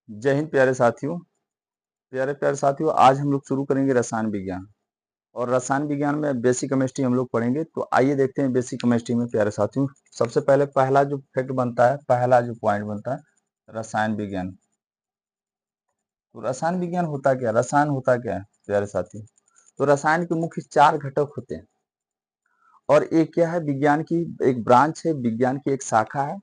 जय हिंद प्यारे साथियों। प्यारे प्यारे साथियों, आज हम लोग शुरू करेंगे रसायन विज्ञान। और रसायन विज्ञान में बेसिक केमिस्ट्री हम लोग पढ़ेंगे। तो आइए देखते हैं बेसिक केमिस्ट्री में प्यारे साथियों। सबसे पहले पहला जो फैक्ट बनता है, पहला जो पॉइंट बनता है, रसायन विज्ञान। तो रसायन विज्ञान होता क्या, रसायन होता क्या है प्यारे साथियों? तो रसायन के मुख्य 4 घटक होते हैं। और एक क्या है, विज्ञान की एक ब्रांच है, विज्ञान की एक शाखा है।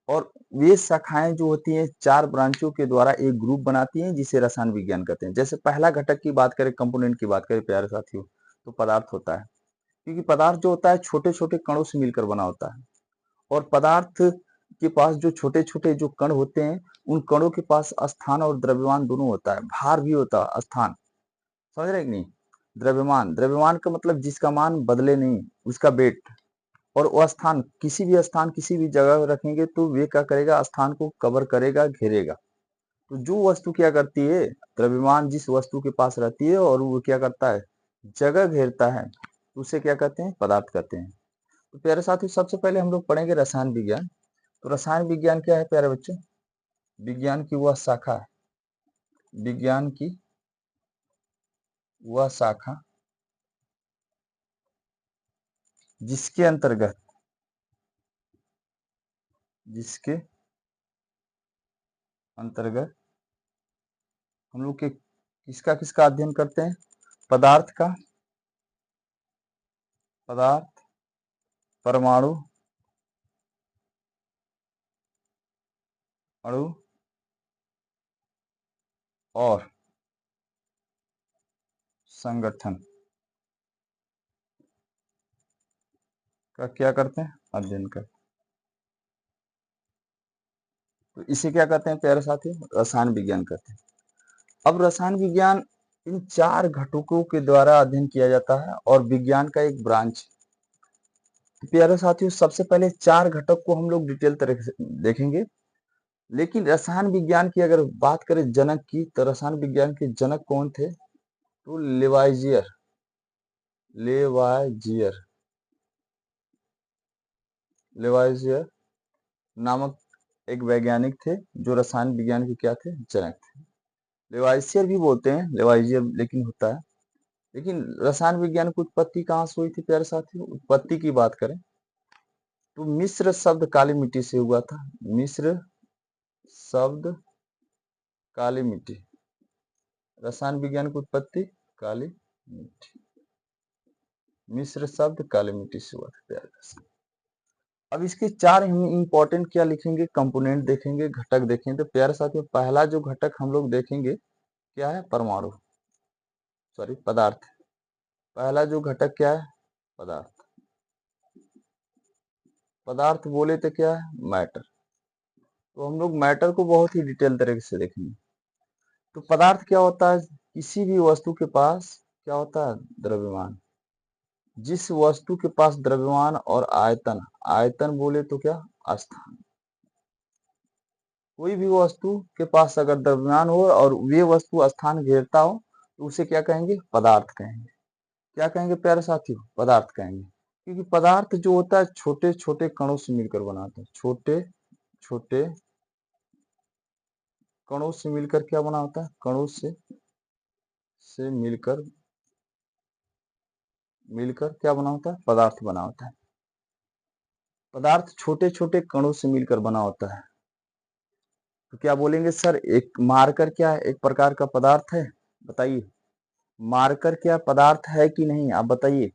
और वे शाखाएं जो होती हैं 4 ब्रांचों के द्वारा एक ग्रुप बनाती हैं, जिसे रसायन विज्ञान कहते हैं। जैसे पहला घटक की बात करें, कंपोनेंट की बात करें प्यारे साथियों, तो पदार्थ होता है। क्योंकि पदार्थ जो होता है छोटे छोटे कणों से मिलकर बना होता है। और पदार्थ के पास जो छोटे छोटे जो कण होते हैं, उन कणों के पास स्थान और द्रव्यमान दोनों होता है। भार भी होता है, स्थान, समझ रहे कि नहीं? द्रव्यमान, द्रव्यमान का मतलब जिसका मान बदले नहीं, उसका वेट। और वो स्थान, किसी भी स्थान किसी भी जगह रखेंगे तो वे क्या करेगा, स्थान को कवर करेगा, घेरेगा। तो जो वस्तु क्या करती है, द्रव्यमान जिस वस्तु के पास रहती है और वो क्या करता है, जगह घेरता है, तो उसे क्या कहते हैं, पदार्थ कहते हैं। तो प्यारे साथियों, सबसे पहले हम लोग पढ़ेंगे रसायन विज्ञान। तो रसायन विज्ञान क्या है प्यारे बच्चों? विज्ञान की वह शाखा है, विज्ञान की वह शाखा जिसके अंतर्गत, जिसके अंतर्गत हम लोग के किसका किसका अध्ययन करते हैं, पदार्थ का, पदार्थ, परमाणु, अणु और संगठन का क्या करते हैं, अध्ययन करते हैं। तो इसे क्या कहते हैं प्यारे साथियों, रसायन विज्ञान कहते हैं। अब रसायन विज्ञान इन 4 घटकों के द्वारा अध्ययन किया जाता है और विज्ञान का एक ब्रांच। तो प्यारे साथियों, सबसे पहले 4 घटक को हम लोग डिटेल तरह से देखेंगे। लेकिन रसायन विज्ञान की अगर बात करें जनक की, तो रसायन विज्ञान के जनक कौन थे? तो लेवाइजियर, लेवाइजियर, लेवाइजियर नामक एक वैज्ञानिक थे, जो रसायन विज्ञान के क्या थे, जनक थे। लेवाइसियर भी बोलते हैं, लेवाइजियर लेकिन होता है। लेकिन रसायन विज्ञान की उत्पत्ति कहाँ से हुई थी प्यारे साथियों? उत्पत्ति की बात करें तो मिस्र शब्द काली मिट्टी से हुआ था। मिस्र शब्द काली मिट्टी, रसायन विज्ञान की उत्पत्ति काली मिट्टी, मिस्र शब्द काली मिट्टी से हुआ था प्यारे साथियों। अब इसके 4 हम इंपॉर्टेंट क्या लिखेंगे, कंपोनेंट देखेंगे, घटक देखेंगे। तो प्यारे साथियों, पहला जो घटक हम लोग देखेंगे क्या है, परमाणु, सॉरी पदार्थ। पहला जो घटक क्या है, पदार्थ। पदार्थ बोले तो क्या है, मैटर। तो हम लोग मैटर को बहुत ही डिटेल तरीके से देखेंगे। तो पदार्थ क्या होता है, किसी भी वस्तु के पास क्या होता है, द्रव्यमान। जिस वस्तु के पास द्रव्यमान और आयतन, आयतन बोले तो क्या, स्थान। कोई भी वस्तु के पास अगर द्रव्यमान हो और वे वस्तु स्थान घेरता हो, तो उसे क्या कहेंगे, पदार्थ कहेंगे। क्या कहेंगे प्यारे साथियों, पदार्थ कहेंगे। क्योंकि पदार्थ जो होता है छोटे छोटे कणों से मिलकर बना होता है, छोटे छोटे कणों से मिलकर क्या बना होता है, कणों से मिलकर मिलकर क्या बना होता है, पदार्थ बना होता है। पदार्थ छोटे छोटे कणों से मिलकर बना होता है। तो क्या बोलेंगे सर, एक मार्कर क्या है, एक प्रकार का पदार्थ है? बताइए, मार्कर क्या पदार्थ है कि नहीं, आप बताइए।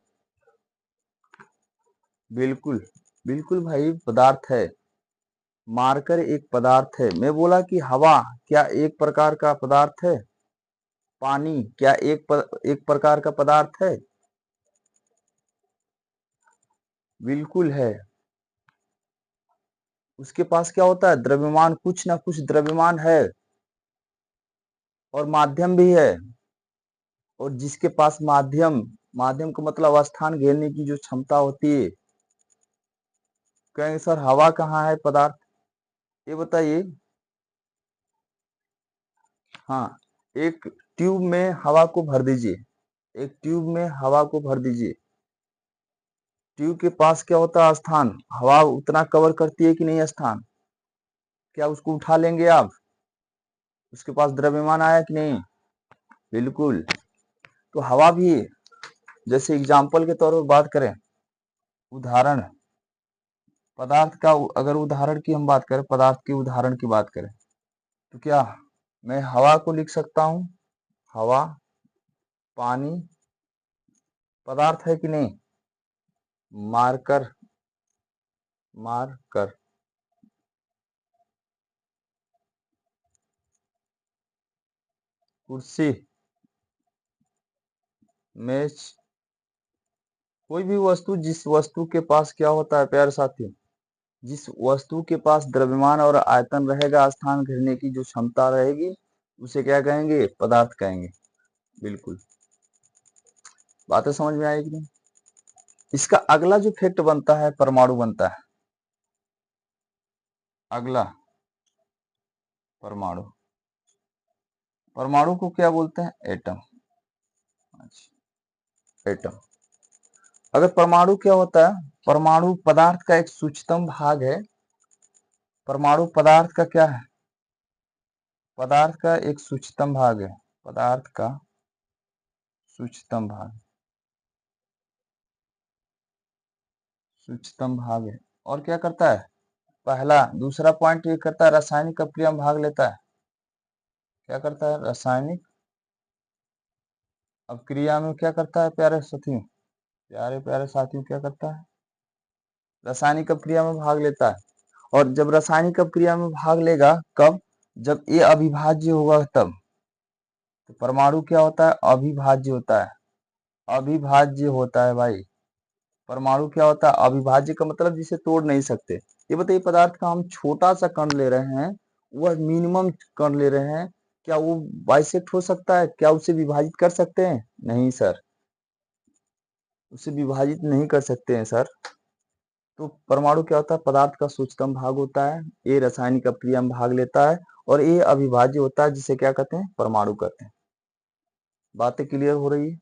बिल्कुल, बिल्कुल भाई पदार्थ है। मार्कर एक पदार्थ है। मैं बोला कि हवा क्या एक प्रकार का पदार्थ है? पानी क्या एक प्रकार का पदार्थ है? बिल्कुल है। उसके पास क्या होता है, द्रव्यमान, कुछ ना कुछ द्रव्यमान है और माध्यम भी है। और जिसके पास माध्यम, माध्यम का मतलब स्थान घेरने की जो क्षमता होती है। कहेंगे सर हवा कहाँ है पदार्थ, ये बताइए। हाँ, एक ट्यूब में हवा को भर दीजिए, एक ट्यूब में हवा को भर दीजिए। ट्यूब के पास क्या होता है, स्थान। हवा उतना कवर करती है कि नहीं स्थान? क्या उसको उठा लेंगे आप? उसके पास द्रव्यमान आया कि नहीं? बिल्कुल। तो हवा भी, जैसे एग्जाम्पल के तौर पर बात करें, उदाहरण पदार्थ का, अगर उदाहरण की हम बात करें, पदार्थ के उदाहरण की बात करें, तो क्या मैं हवा को लिख सकता हूं? हवा, पानी पदार्थ है कि नहीं? मार्कर, मार्कर, कुर्सी, मेज, कोई भी वस्तु, जिस वस्तु के पास क्या होता है प्यारे साथियों, जिस वस्तु के पास द्रव्यमान और आयतन रहेगा, स्थान घेरने की जो क्षमता रहेगी, उसे क्या कहेंगे? पदार्थ कहेंगे। बिल्कुल, बातें समझ में आएगी नहीं? इसका अगला जो फैक्ट बनता है, परमाणु बनता है। अगला परमाणु, परमाणु को क्या बोलते हैं? एटम। एटम। अगर परमाणु क्या होता है? परमाणु पदार्थ का एक सूक्ष्मतम भाग है। परमाणु पदार्थ का क्या है? पदार्थ का एक सूक्ष्मतम भाग है। पदार्थ का सूक्ष्मतम भाग, सूक्ष्मतम भाग है। और क्या करता है? पहला, दूसरा पॉइंट ये करता है, रासायनिक अपक्रिया में भाग लेता है। क्या करता है? रासायनिक अपक्रिया में क्या करता है प्यारे साथियों? प्यारे प्यारे साथियों, क्या करता है? रासायनिक अपक्रिया में भाग लेता है। और जब रासायनिक अपक्रिया में भाग लेगा, कब? जब ये अविभाज्य होगा तब। तो परमाणु क्या होता है? अविभाज्य होता है। अविभाज्य होता है भाई। परमाणु क्या होता है? अविभाज्य का मतलब जिसे तोड़ नहीं सकते। ये बताइए, पदार्थ का हम छोटा सा कण ले रहे हैं, वह मिनिमम कण ले रहे हैं, क्या वो बाइसेक्ट हो सकता है? क्या उसे विभाजित कर सकते हैं? नहीं सर, उसे विभाजित नहीं कर सकते हैं सर। तो परमाणु क्या होता है? पदार्थ का सूक्ष्मतम भाग होता है। ये रासायनिक अपक्रिया में भाग लेता है और ये अविभाज्य होता है, जिसे क्या कहते हैं? परमाणु कहते हैं। बातें क्लियर हो रही है?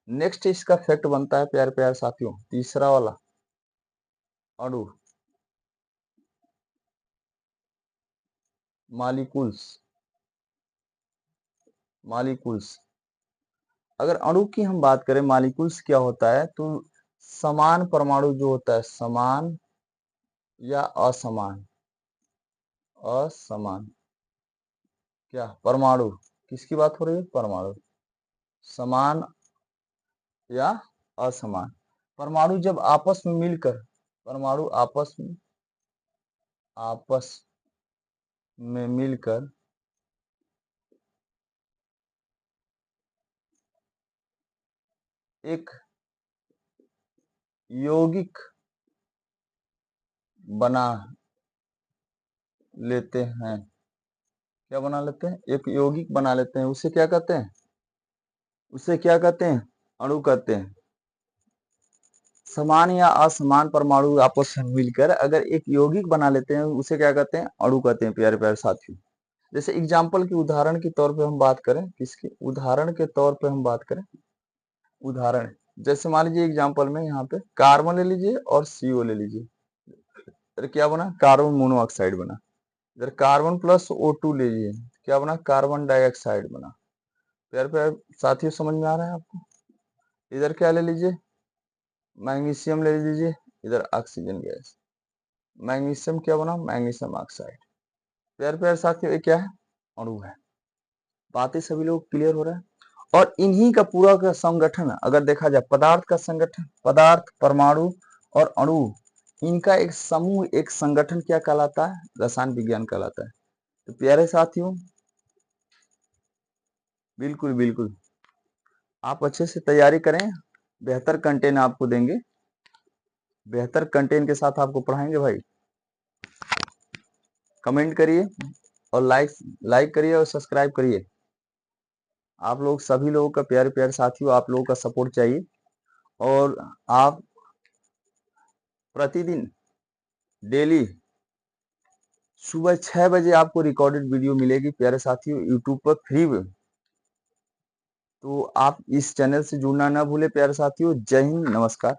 नेक्स्ट इसका फैक्ट बनता है प्यारे प्यारे साथियों, तीसरा वाला, अणु, मॉलिक्यूल्स। मॉलिक्यूल्स, अगर अणु की हम बात करें, मॉलिक्यूल्स क्या होता है? तो समान परमाणु जो होता है, समान या असमान, असमान, क्या परमाणु, किसकी बात हो रही है? परमाणु, समान या असमान। परमाणु जब आपस में मिलकर, परमाणु आपस में मिलकर एक यौगिक बना लेते हैं। क्या बना लेते हैं? एक यौगिक बना लेते हैं। उसे क्या कहते हैं? उसे क्या कहते हैं? अणु कहते हैं। समान या असमान परमाणु आपस में मिलकर अगर एक यौगिक बना लेते हैं, उसे क्या कहते हैं? अणु कहते हैं प्यारे प्यारे साथियों। जैसे एग्जाम्पल की, उदाहरण के तौर पे हम बात करें, किसके उदाहरण के तौर पे हम बात करें? उदाहरण, जैसे मान लीजिए एग्जाम्पल में यहाँ पे कार्बन ले लीजिए और CO ले लीजिए। इधर क्या बना? कार्बन मोनोऑक्साइड बना। इधर कार्बन प्लस O2 ले लीजिए, क्या बना? कार्बन डाइऑक्साइड बना। प्यारे प्यारे साथियों, समझ में आ रहा है आपको? इधर क्या ले लीजिए? मैग्नीशियम ले लीजिए, इधर ऑक्सीजन गैस। मैग्नीशियम क्या बना? Magnesium oxide. प्यारे प्यारे साथियों, ये क्या है? अणु है। बातें सभी लोग क्लियर हो रहा है? और इन्हीं का पूरा का संगठन, अगर देखा जाए, पदार्थ का संगठन, पदार्थ, परमाणु और अणु, इनका एक समूह, एक संगठन क्या कहलाता है? रसायन विज्ञान कहलाता है। तो प्यारे साथियों, बिल्कुल बिल्कुल, आप अच्छे से तैयारी करें, बेहतर कंटेंट आपको देंगे, बेहतर कंटेंट के साथ आपको पढ़ाएंगे भाई। कमेंट करिए और लाइक करिए और सब्सक्राइब करिए। आप लोग, सभी लोगों का, प्यारे प्यारे साथियों, आप लोगों का सपोर्ट चाहिए। और आप प्रतिदिन, डेली सुबह 6 बजे आपको रिकॉर्डेड वीडियो मिलेगी प्यारे साथियों, यूट्यूब पर फ्री में। तो आप इस चैनल से जुड़ना ना भूले प्यारे साथियों। जय हिंद, नमस्कार।